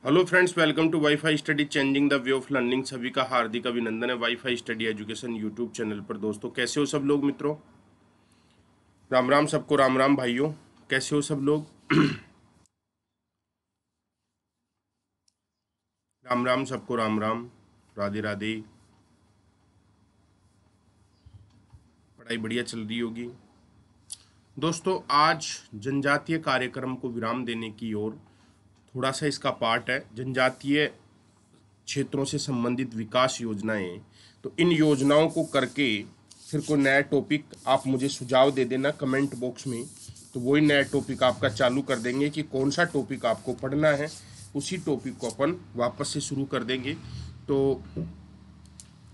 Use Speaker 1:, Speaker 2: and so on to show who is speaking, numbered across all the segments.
Speaker 1: Hello friends, welcome to WiFi study changing the way of learning. सभी का हार्दिक अभिनंदन है WiFi study education YouTube channel पर। दोस्तों, कैसे हो सब लोग? मित्रों, राम राम सबको, राम राम भाइयों, कैसे हो सब लोग? राम राम सबको, राम राम, राधे राधे। पढ़ाई बढ़िया चल रही होगी। दोस्तों, आज जनजातीय कार्यक्रम को विराम देने की ओर थोड़ा सा इसका पार्ट है। जनजातीय क्षेत्रों से संबंधित विकास योजनाएं, तो इन योजनाओं को करके फिर कोई नया टॉपिक आप मुझे सुझाव दे देना कमेंट बॉक्स में, तो वही नया टॉपिक आपका चालू कर देंगे कि कौन सा टॉपिक आपको पढ़ना है, उसी टॉपिक को अपन वापस से शुरू कर देंगे। तो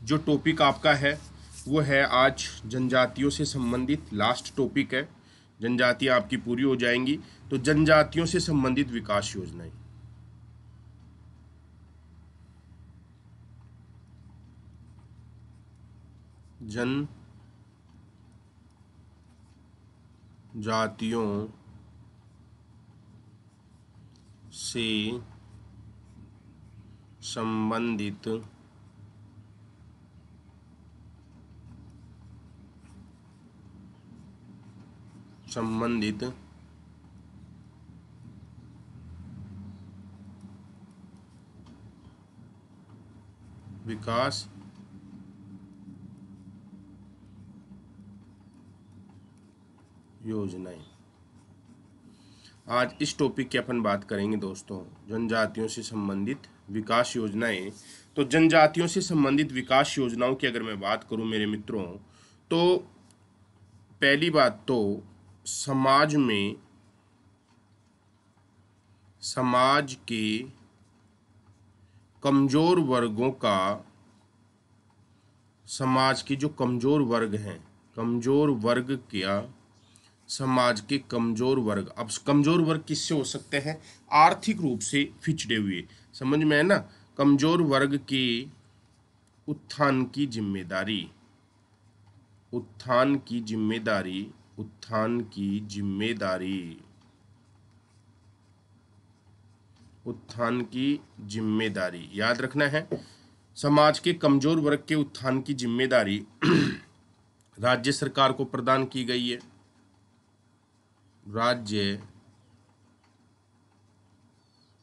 Speaker 1: जो टॉपिक आपका है वो है आज जनजातियों से संबंधित, लास्ट टॉपिक है। जनजातियां आपकी पूरी हो जाएंगी। तो जनजातियों से संबंधित विकास योजनाएं, जनजातियों से संबंधित विकास योजनाएं, आज इस टॉपिक की अपन बात करेंगे दोस्तों। जनजातियों से संबंधित विकास योजनाएं। तो जनजातियों से संबंधित विकास योजनाओं की अगर मैं बात करूं मेरे मित्रों, तो पहली बात तो समाज के कमजोर वर्गों का, समाज के जो कमजोर वर्ग हैं, कमजोर वर्ग क्या, समाज के कमजोर वर्ग। अब कमजोर वर्ग किससे हो सकते हैं? आर्थिक रूप से पिछड़े हुए, समझ में है ना। कमजोर वर्ग के उत्थान की जिम्मेदारी, उत्थान की जिम्मेदारी, उत्थान की जिम्मेदारी, उत्थान की जिम्मेदारी याद रखना है। समाज के कमजोर वर्ग के उत्थान की जिम्मेदारी राज्य सरकार को प्रदान की गई है। राज्य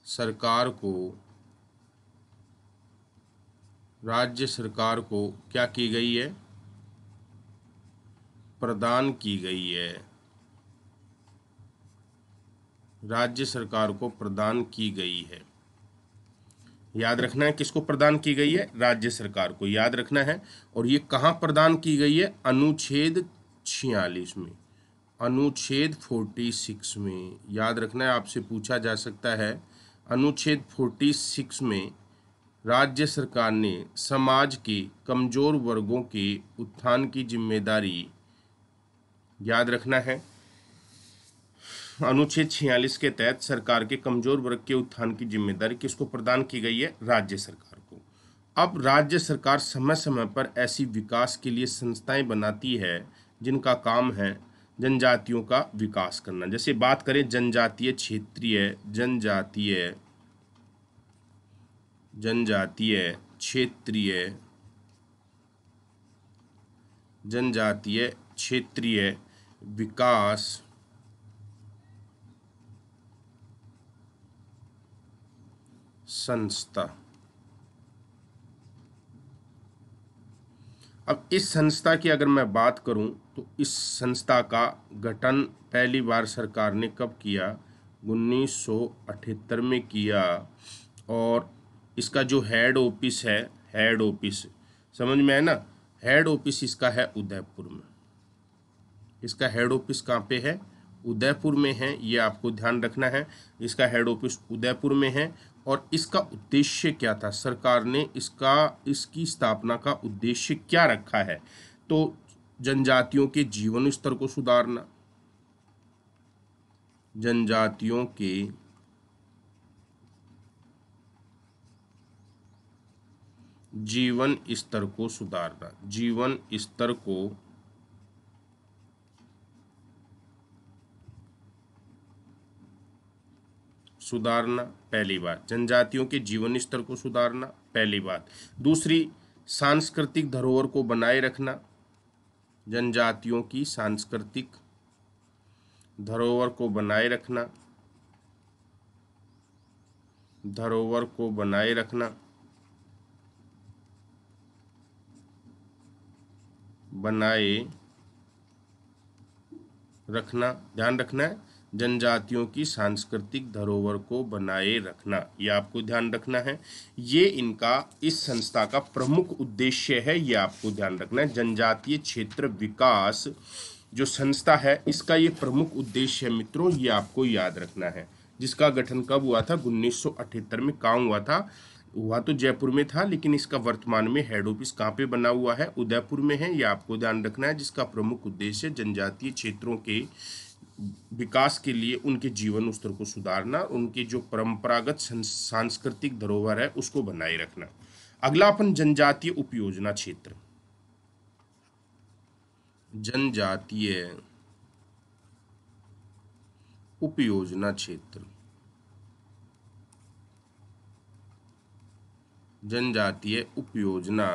Speaker 1: सरकार को, राज्य सरकार को क्या की गई है? प्रदान की गई है। राज्य सरकार को प्रदान की गई है। याद रखना है किसको प्रदान की गई है? राज्य सरकार को, याद रखना है। और ये कहाँ प्रदान की गई है? अनुच्छेद 46 में, अनुच्छेद 46 में। याद रखना है, आपसे पूछा जा सकता है। अनुच्छेद 46 में राज्य सरकार ने समाज के कमजोर वर्गों के उत्थान की जिम्मेदारी, याद रखना है, अनुच्छेद 46 के तहत सरकार के कमजोर वर्ग के उत्थान की जिम्मेदारी किसको प्रदान की गई है? राज्य सरकार को। अब राज्य सरकार समय समय पर ऐसी विकास के लिए संस्थाएं बनाती है जिनका काम है जनजातियों का विकास करना। जैसे बात करें जनजातीय क्षेत्रीय, जनजातीय, जनजातीय क्षेत्रीय, जनजातीय क्षेत्रीय विकास संस्था। अब इस संस्था की अगर मैं बात करूं, तो इस संस्था का गठन पहली बार सरकार ने कब किया? 1978 में किया। और इसका जो हेड ऑफिस है, हेड ऑफिस समझ में है ना, हेड ऑफिस इसका है उदयपुर में। इसका हेड ऑफिस कहाँ पे है? उदयपुर में है। ये आपको ध्यान रखना है, इसका हेड ऑफिस उदयपुर में है। और इसका उद्देश्य क्या था? सरकार ने इसकी स्थापना का उद्देश्य क्या रखा है? तो जनजातियों के जीवन स्तर को सुधारना, जनजातियों के जीवन स्तर को सुधारना, जीवन स्तर को सुधारना, पहली बात। जनजातियों के जीवन स्तर को सुधारना, पहली बात। दूसरी, सांस्कृतिक धरोहर को बनाए रखना, जनजातियों की सांस्कृतिक धरोहर को बनाए रखना, धरोहर को बनाए रखना, बनाए रखना, ध्यान रखना है, जनजातियों की सांस्कृतिक धरोहर को बनाए रखना, ये आपको ध्यान रखना है। ये इनका इस संस्था का प्रमुख उद्देश्य है, ये आपको ध्यान रखना है। जनजातीय क्षेत्र विकास जो संस्था है, इसका ये प्रमुख उद्देश्य है मित्रों, ये आपको याद रखना है। जिसका गठन कब हुआ था? 1978 में। कहाँ हुआ था? हुआ तो जयपुर में था, लेकिन इसका वर्तमान में हेड ऑफिस कहाँ पे बना हुआ है? उदयपुर में है, ये आपको ध्यान रखना है। जिसका प्रमुख उद्देश्य जनजातीय क्षेत्रों के विकास के लिए उनके जीवन स्तर को सुधारना, उनके जो परंपरागत सांस्कृतिक धरोहर है उसको बनाए रखना। अगला अपन जनजातीय उपयोजना क्षेत्र, जनजातीय उपयोजना क्षेत्र, जनजातीय उपयोजना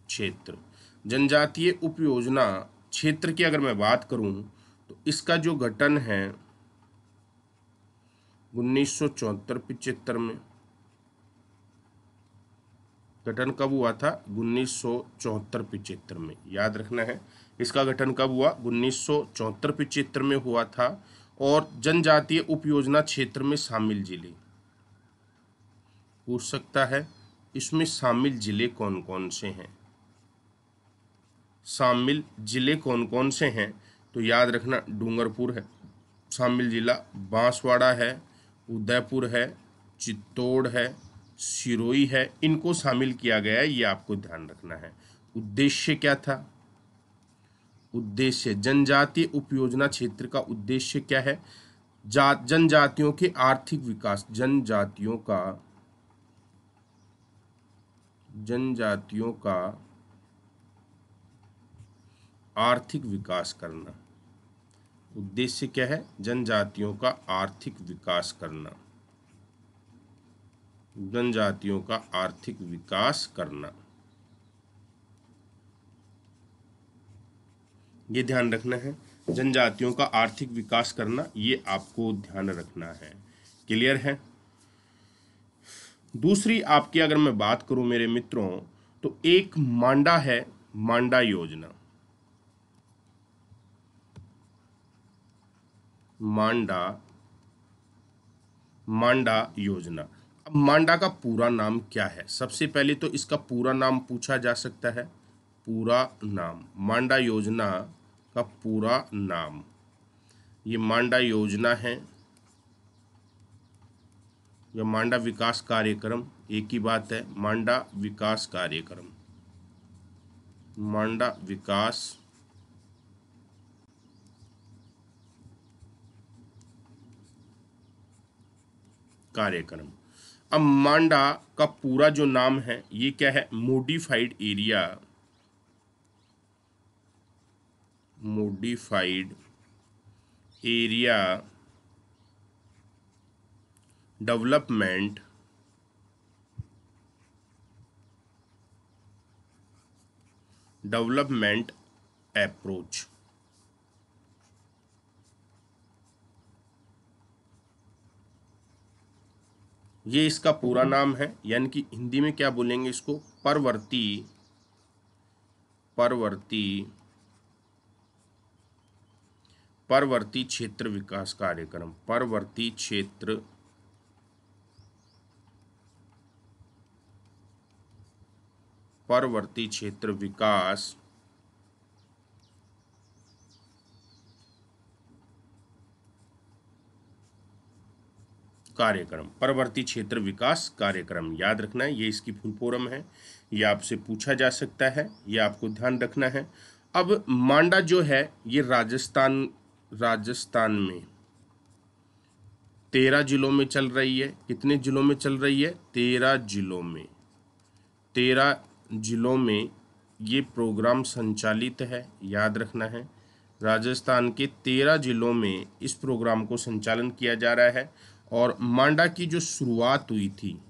Speaker 1: क्षेत्र। जनजातीय उपयोजना क्षेत्र की अगर मैं बात करूं तो इसका जो गठन है 1974-75 में। गठन कब हुआ था? 1974-75 में, याद रखना है। इसका गठन कब हुआ? 1974-75 में हुआ था। और जनजातीय उपयोजना क्षेत्र में शामिल जिले पूछ सकता है, इसमें शामिल जिले कौन कौन से हैं? शामिल जिले कौन कौन से हैं? तो याद रखना, डूंगरपुर है शामिल जिला, बांसवाड़ा है, उदयपुर है, चित्तौड़ है, सिरोही है, इनको शामिल किया गया है, ये आपको ध्यान रखना है। उद्देश्य क्या था? उद्देश्य, जनजातीय उपयोजना क्षेत्र का उद्देश्य क्या है? जनजातियों के आर्थिक विकास, जनजातियों का आर्थिक विकास करना। उद्देश्य क्या है? जनजातियों का आर्थिक विकास करना, जनजातियों का आर्थिक विकास करना, ये ध्यान रखना है। जनजातियों का आर्थिक विकास करना, ये आपको ध्यान रखना है। क्लियर है? दूसरी आपकी अगर मैं बात करूं मेरे मित्रों, तो एक मांडा है, मांडा योजना। मांडा योजना। अब मांडा का पूरा नाम क्या है? सबसे पहले तो इसका पूरा नाम पूछा जा सकता है। पूरा नाम, मांडा योजना का पूरा नाम, ये मांडा योजना है या मांडा विकास कार्यक्रम, एक ही बात है। मांडा विकास कार्यक्रम, मांडा विकास कार्यक्रम। अब मांडा का पूरा जो नाम है ये क्या है? Modified area development approach. ये इसका पूरा नाम है, यानी कि हिंदी में क्या बोलेंगे इसको? परवर्ती क्षेत्र विकास कार्यक्रम। परवर्ती क्षेत्र विकास कार्यक्रम, परवर्ती क्षेत्र विकास कार्यक्रम, याद रखना है। ये इसकी फुल फॉर्म है, ये आपसे पूछा जा सकता है, ये आपको ध्यान रखना है। अब मांडा जो है ये राजस्थान में 13 जिलों में चल रही है। कितने जिलों में चल रही है? 13 जिलों में। 13 जिलों में ये प्रोग्राम संचालित है, याद रखना है। राजस्थान के 13 जिलों में इस प्रोग्राम को संचालन किया जा रहा है। और मांडा की जो शुरुआत हुई थी,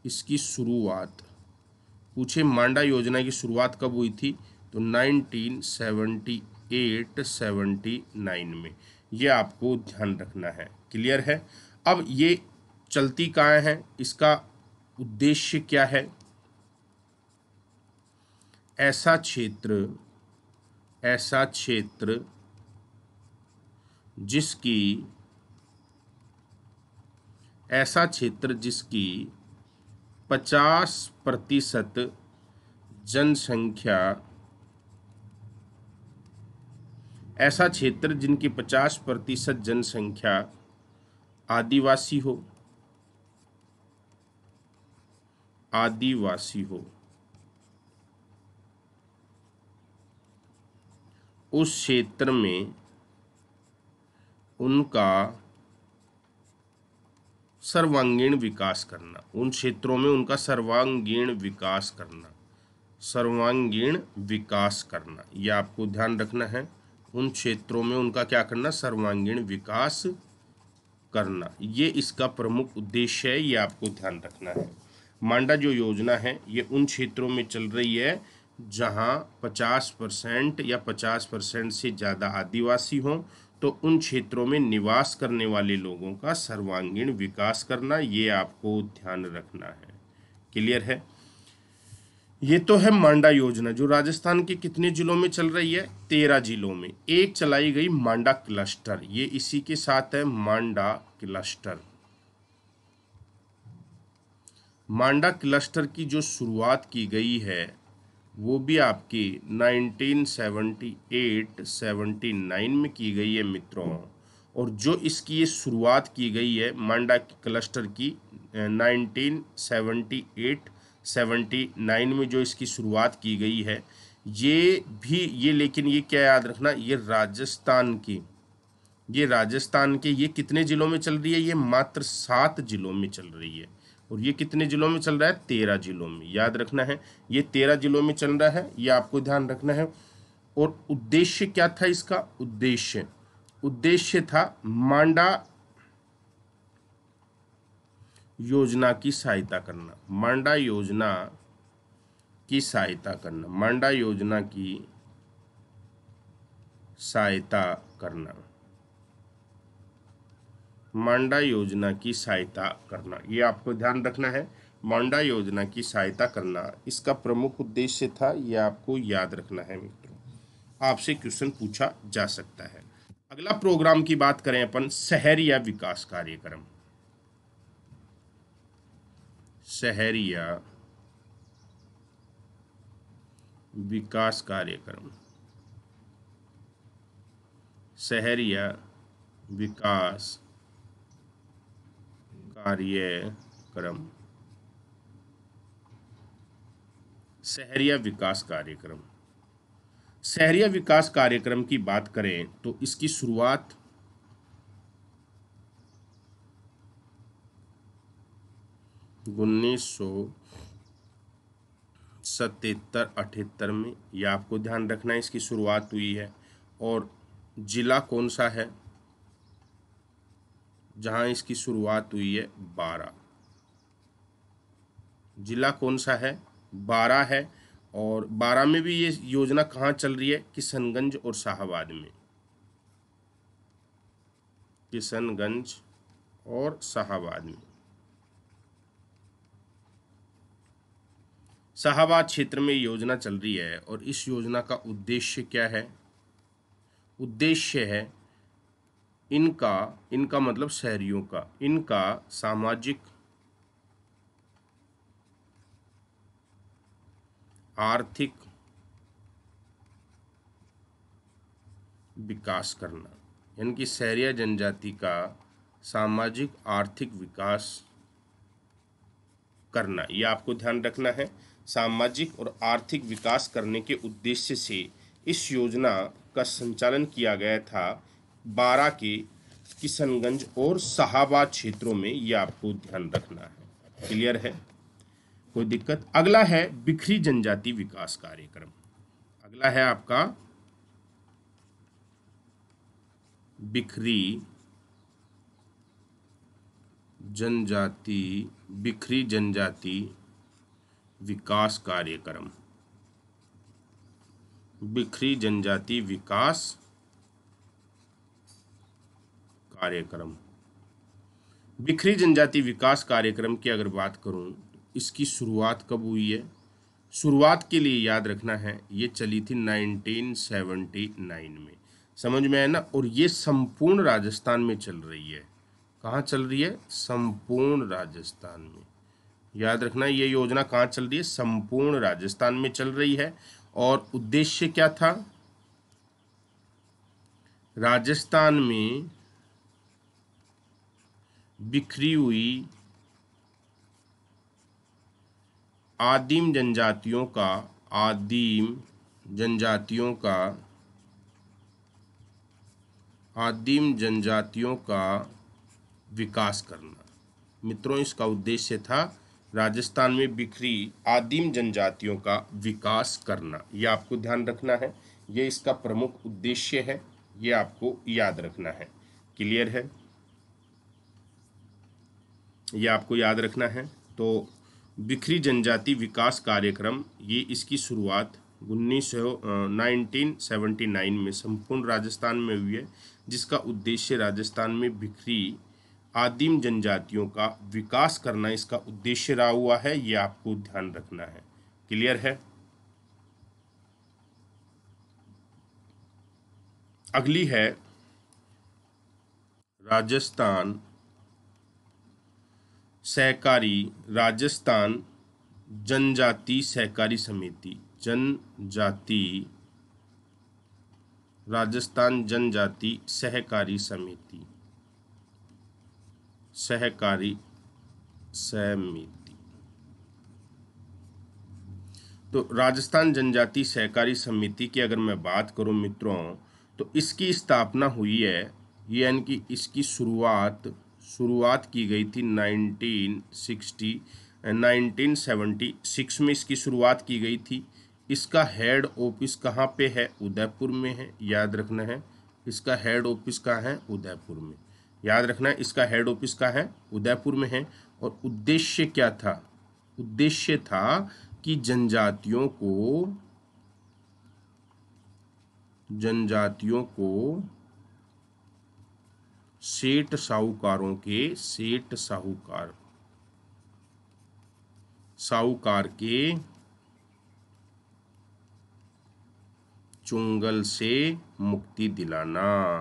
Speaker 1: इसकी शुरुआत पूछे, मांडा योजना की शुरुआत कब हुई थी? तो 1978-79 में। ये आपको ध्यान रखना है। क्लियर है? अब ये चलती कहाँ है, इसका उद्देश्य क्या है? ऐसा क्षेत्र जिसकी 50% जनसंख्या, ऐसा क्षेत्र जिनकी 50% जनसंख्या आदिवासी हो, उस क्षेत्र में उनका सर्वांगीण विकास करना, उन क्षेत्रों में उनका सर्वांगीण विकास करना, यह आपको ध्यान रखना है। उन क्षेत्रों में उनका क्या करना? सर्वांगीण विकास करना। ये इसका प्रमुख उद्देश्य है, ये आपको ध्यान रखना है। मांडा जो योजना है ये उन क्षेत्रों में चल रही है जहां 50% या 50% से ज़्यादा आदिवासी हों, तो उन क्षेत्रों में निवास करने वाले लोगों का सर्वांगीण विकास करना, ये आपको ध्यान रखना है। क्लियर है? ये तो है मांडा योजना, जो राजस्थान के कितने जिलों में चल रही है? 13 जिलों में। एक चलाई गई मांडा क्लस्टर, ये इसी के साथ है मांडा क्लस्टर। मांडा क्लस्टर की जो शुरुआत की गई है वो भी आपकी 1978-79 में की गई है मित्रों। और जो इसकी ये शुरुआत की गई है मांडा क्लस्टर की 1978-79 में जो इसकी शुरुआत की गई है, लेकिन ये क्या याद रखना, ये राजस्थान के ये कितने जिलों में चल रही है? ये मात्र 7 जिलों में चल रही है। और ये कितने जिलों में चल रहा है? 13 जिलों में। याद रखना है, ये 13 जिलों में चल रहा है, ये आपको ध्यान रखना है। और उद्देश्य क्या था इसका? उद्देश्य था मांडा योजना की सहायता करना। मांडा योजना की सहायता करना। मांडा योजना की सहायता करना। मांडा योजना की सहायता करना, ये आपको ध्यान रखना है। मांडा योजना की सहायता करना इसका प्रमुख उद्देश्य था, यह आपको याद रखना है मित्रों। आपसे क्वेश्चन पूछा जा सकता है। अगला प्रोग्राम की बात करें अपन, शहरिया विकास कार्यक्रम। शहरिया विकास कार्यक्रम। शहरिया विकास कार्यक्रम। शहरिया विकास कार्यक्रम। शहरिया विकास कार्यक्रम की बात करें तो इसकी शुरुआत 1977-78 में, यह आपको ध्यान रखना है, इसकी शुरुआत हुई है। और जिला कौन सा है जहां इसकी शुरुआत हुई है? 12। जिला कौन सा है? 12 है। और 12 में भी ये योजना कहाँ चल रही है? किशनगंज और शाहाबाद में। किशनगंज और शाहाबाद में। शाहाबाद क्षेत्र में योजना चल रही है। और इस योजना का उद्देश्य क्या है? उद्देश्य है इनका मतलब शहरियों का, इनका सामाजिक, आर्थिक विकास करना। यानी कि शहरिया जनजाति का सामाजिक आर्थिक विकास करना, यह आपको ध्यान रखना है। सामाजिक और आर्थिक विकास करने के उद्देश्य से इस योजना का संचालन किया गया था 12 के किशनगंज और शाहाबाद क्षेत्रों में, यह आपको ध्यान रखना है। क्लियर है? कोई दिक्कत? अगला है बिखरी जनजाति विकास कार्यक्रम। अगला है आपका बिखरी जनजाति विकास कार्यक्रम, बिखरी जनजाति विकास कार्यक्रम। बिखरी जनजाति विकास कार्यक्रम की अगर बात करूं, इसकी शुरुआत कब हुई है? शुरुआत के लिए याद रखना है, ये चली थी 1979 में। समझ में आया ना? और ये संपूर्ण राजस्थान में चल रही है। कहाँ चल रही है? संपूर्ण राजस्थान में। याद रखना, ये योजना कहाँ चल रही है? संपूर्ण राजस्थान में चल रही है। और उद्देश्य क्या था? राजस्थान में बिखरी हुई आदिम जनजातियों का विकास करना। मित्रों, इसका उद्देश्य था राजस्थान में बिखरी आदिम जनजातियों का विकास करना। यह आपको ध्यान रखना है, यह इसका प्रमुख उद्देश्य है, यह आपको याद रखना है। क्लियर है? यह आपको याद रखना है। तो बिखरी जनजाति विकास कार्यक्रम, ये इसकी शुरुआत 1979 में संपूर्ण राजस्थान में हुई है, जिसका उद्देश्य राजस्थान में बिखरी आदिम जनजातियों का विकास करना इसका उद्देश्य रहा हुआ है। ये आपको ध्यान रखना है। क्लियर है? अगली है राजस्थान जनजाति सहकारी समिति, राजस्थान जनजाति सहकारी समिति। तो राजस्थान जनजाति सहकारी समिति की अगर मैं बात करूं मित्रों, तो इसकी स्थापना हुई है, यानी कि इसकी शुरुआत की गई थी 1976 में इसकी शुरुआत की गई थी। इसका हेड ऑफिस कहाँ पे है? उदयपुर में है। याद रखना है, इसका हेड ऑफिस कहाँ है? उदयपुर में। याद रखना है, इसका हेड ऑफिस कहाँ है? उदयपुर में है। और उद्देश्य क्या था? उद्देश्य था कि जनजातियों को सेठ साहूकार के चुंगल से मुक्ति दिलाना,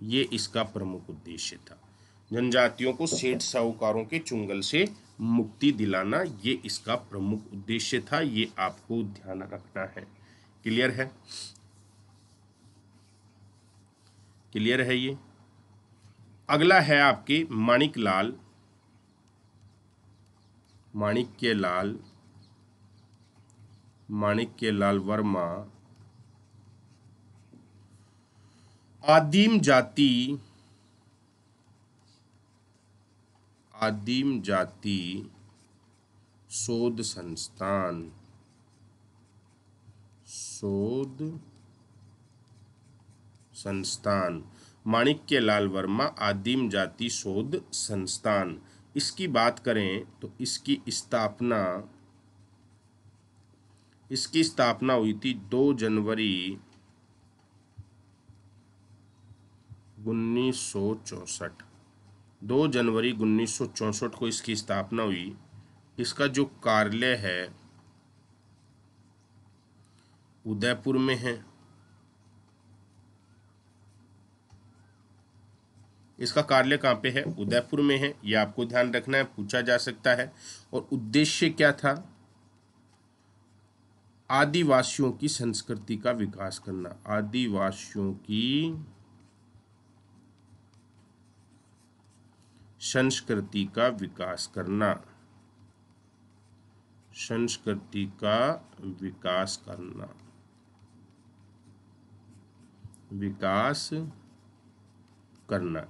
Speaker 1: ये इसका प्रमुख उद्देश्य था। जनजातियों को सेठ साहूकारों के चुंगल से मुक्ति दिलाना, ये इसका प्रमुख उद्देश्य था। ये आपको ध्यान रखना है। क्लियर है? क्लियर है ये? अगला है आपके माणिक्यलाल वर्मा, आदिम जाति शोध संस्थान, माणिक्यलाल वर्मा आदिम जाति शोध संस्थान। इसकी बात करें तो इसकी स्थापना हुई थी 2 जनवरी 1964। 2 जनवरी 1964 को इसकी स्थापना हुई। इसका जो कार्यालय है उदयपुर में है। इसका कार्यालय कहाँ पे है? उदयपुर में है। यह आपको ध्यान रखना है, पूछा जा सकता है। और उद्देश्य क्या था? आदिवासियों की संस्कृति का विकास करना। आदिवासियों की संस्कृति का विकास करना।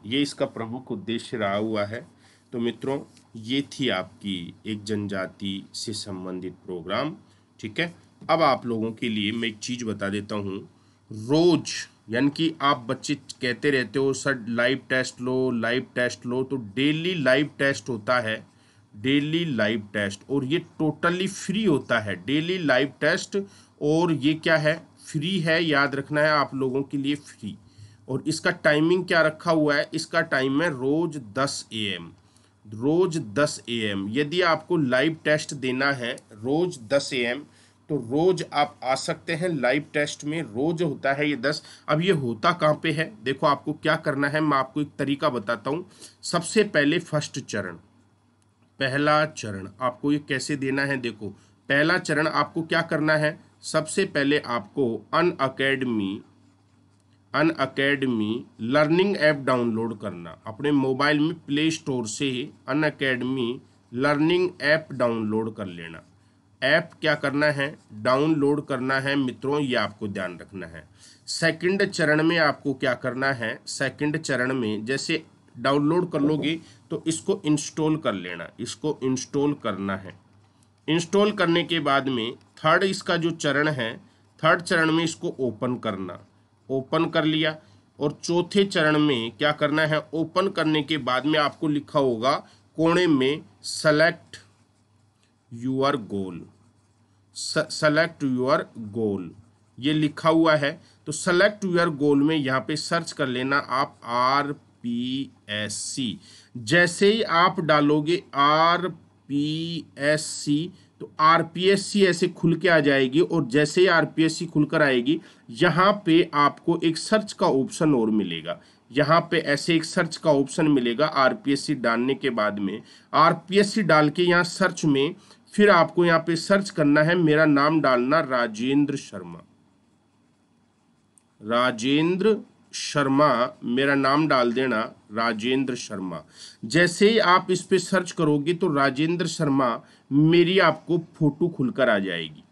Speaker 1: ये इसका प्रमुख उद्देश्य रहा हुआ है। तो मित्रों, ये थी आपकी एक जनजाति से संबंधित प्रोग्राम। ठीक है, अब आप लोगों के लिए मैं एक चीज़ बता देता हूँ। रोज यानी कि आप बच्चे कहते रहते हो सर लाइव टेस्ट लो, लाइव टेस्ट लो, तो डेली लाइव टेस्ट होता है, डेली लाइव टेस्ट, और ये टोटली फ्री होता है डेली लाइव टेस्ट। और ये क्या है, फ्री है, याद रखना है आप लोगों के लिए फ्री। और इसका टाइमिंग क्या रखा हुआ है, इसका टाइम है रोज 10 AM, रोज 10 AM। यदि आपको लाइव टेस्ट देना है रोज 10 AM, तो रोज आप आ सकते हैं लाइव टेस्ट में। रोज होता है ये 10। अब ये होता कहाँ पे है, देखो आपको क्या करना है, मैं आपको एक तरीका बताता हूँ। सबसे पहले फर्स्ट चरण, पहला चरण आपको ये कैसे देना है, देखो पहला चरण आपको क्या करना है, सबसे पहले आपको अन अकेडमी लर्निंग ऐप डाउनलोड करना, अपने मोबाइल में प्ले स्टोर से अन अकेडमी लर्निंग ऐप डाउनलोड कर लेना। ऐप क्या करना है, डाउनलोड करना है मित्रों, ये आपको ध्यान रखना है। सेकंड चरण में आपको क्या करना है, सेकंड चरण में जैसे डाउनलोड कर लोगे तो इसको इंस्टॉल कर लेना, इसको इंस्टॉल करना है। इंस्टॉल करने के बाद में थर्ड इसका जो चरण है, थर्ड चरण में इसको ओपन करना, ओपन कर लिया। और चौथे चरण में क्या करना है, ओपन करने के बाद में आपको लिखा होगा कोने में select your goal, select your goal, ये लिखा हुआ है। तो सेलेक्ट यूर गोल में यहाँ पे सर्च कर लेना आप RPSC। जैसे ही आप डालोगे RPSC तो RPSC ऐसे खुल के आ जाएगी, और जैसे ही RPSC खुलकर आएगी यहाँ पे आपको एक सर्च का ऑप्शन और मिलेगा, यहाँ पे ऐसे एक सर्च का ऑप्शन मिलेगा। RPSC डालने के बाद में RPSC डाल के यहाँ सर्च में फिर आपको यहाँ पे सर्च करना है, मेरा नाम डालना राजेंद्र शर्मा, राजेंद्र शर्मा, मेरा नाम डाल देना राजेंद्र शर्मा। जैसे ही आप इस पे सर्च करोगे तो राजेंद्र शर्मा मेरी आपको फोटो खुलकर आ जाएगी,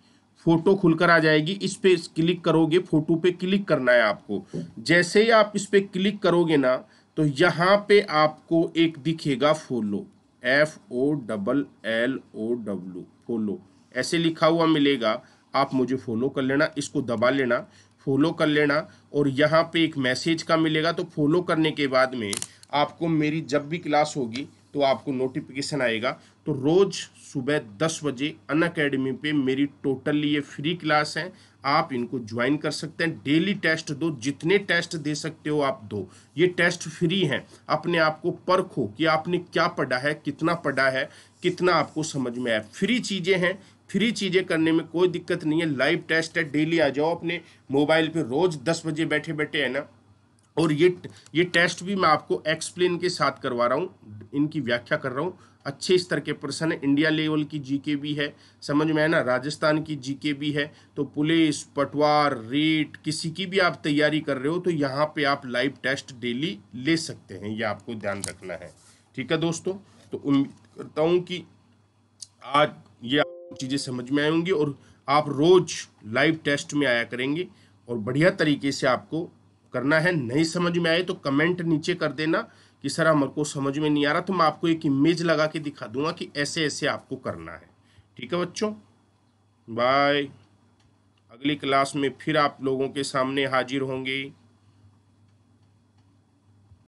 Speaker 1: फोटो खुलकर आ जाएगी। इस पे क्लिक करोगे, फोटो पे क्लिक करना है आपको। जैसे ही आप इस पे क्लिक करोगे ना तो यहाँ पे आपको एक दिखेगा फॉलो, FOLLOW, फॉलो ऐसे लिखा हुआ मिलेगा। आप मुझे फॉलो कर लेना, इसको दबा लेना, फॉलो कर लेना। और यहाँ पे एक मैसेज का मिलेगा, तो फॉलो करने के बाद में आपको मेरी जब भी क्लास होगी तो आपको नोटिफिकेशन आएगा। तो रोज सुबह 10 बजे अन अकेडमी पे मेरी टोटली ये फ्री क्लास है, आप इनको ज्वाइन कर सकते हैं। डेली टेस्ट दो, जितने टेस्ट दे सकते हो आप दो, ये टेस्ट फ्री हैं। अपने आप को परखो कि आपने क्या पढ़ा है, कितना पढ़ा है, कितना आपको समझ में आया। फ्री चीज़ें हैं, फ्री चीज़ें करने में कोई दिक्कत नहीं है। लाइव टेस्ट है, डेली आ जाओ अपने मोबाइल पे, रोज 10 बजे बैठे बैठे, है ना। और ये टेस्ट भी मैं आपको एक्सप्लेन के साथ करवा रहा हूँ, इनकी व्याख्या कर रहा हूँ। अच्छे स्तर के प्रश्न है, इंडिया लेवल की जीके भी है, समझ में है ना, राजस्थान की जीके भी है। तो पुलिस, पटवार, रीट, किसी की भी आप तैयारी कर रहे हो तो यहाँ पे आप लाइव टेस्ट डेली ले सकते हैं, ये आपको ध्यान रखना है। ठीक है दोस्तों, तो उम्मीद करता हूँ कि आज ये आपको चीज़ें समझ में आएंगी और आप रोज लाइव टेस्ट में आया करेंगे और बढ़िया तरीके से आपको करना है। नहीं समझ में आए तो कमेंट नीचे कर देना कि सर हमारे को समझ में नहीं आ रहा, तो मैं आपको एक इमेज लगा के दिखा दूंगा कि ऐसे ऐसे आपको करना है। ठीक है बच्चों, बाय। अगली क्लास में फिर आप लोगों के सामने हाजिर होंगे।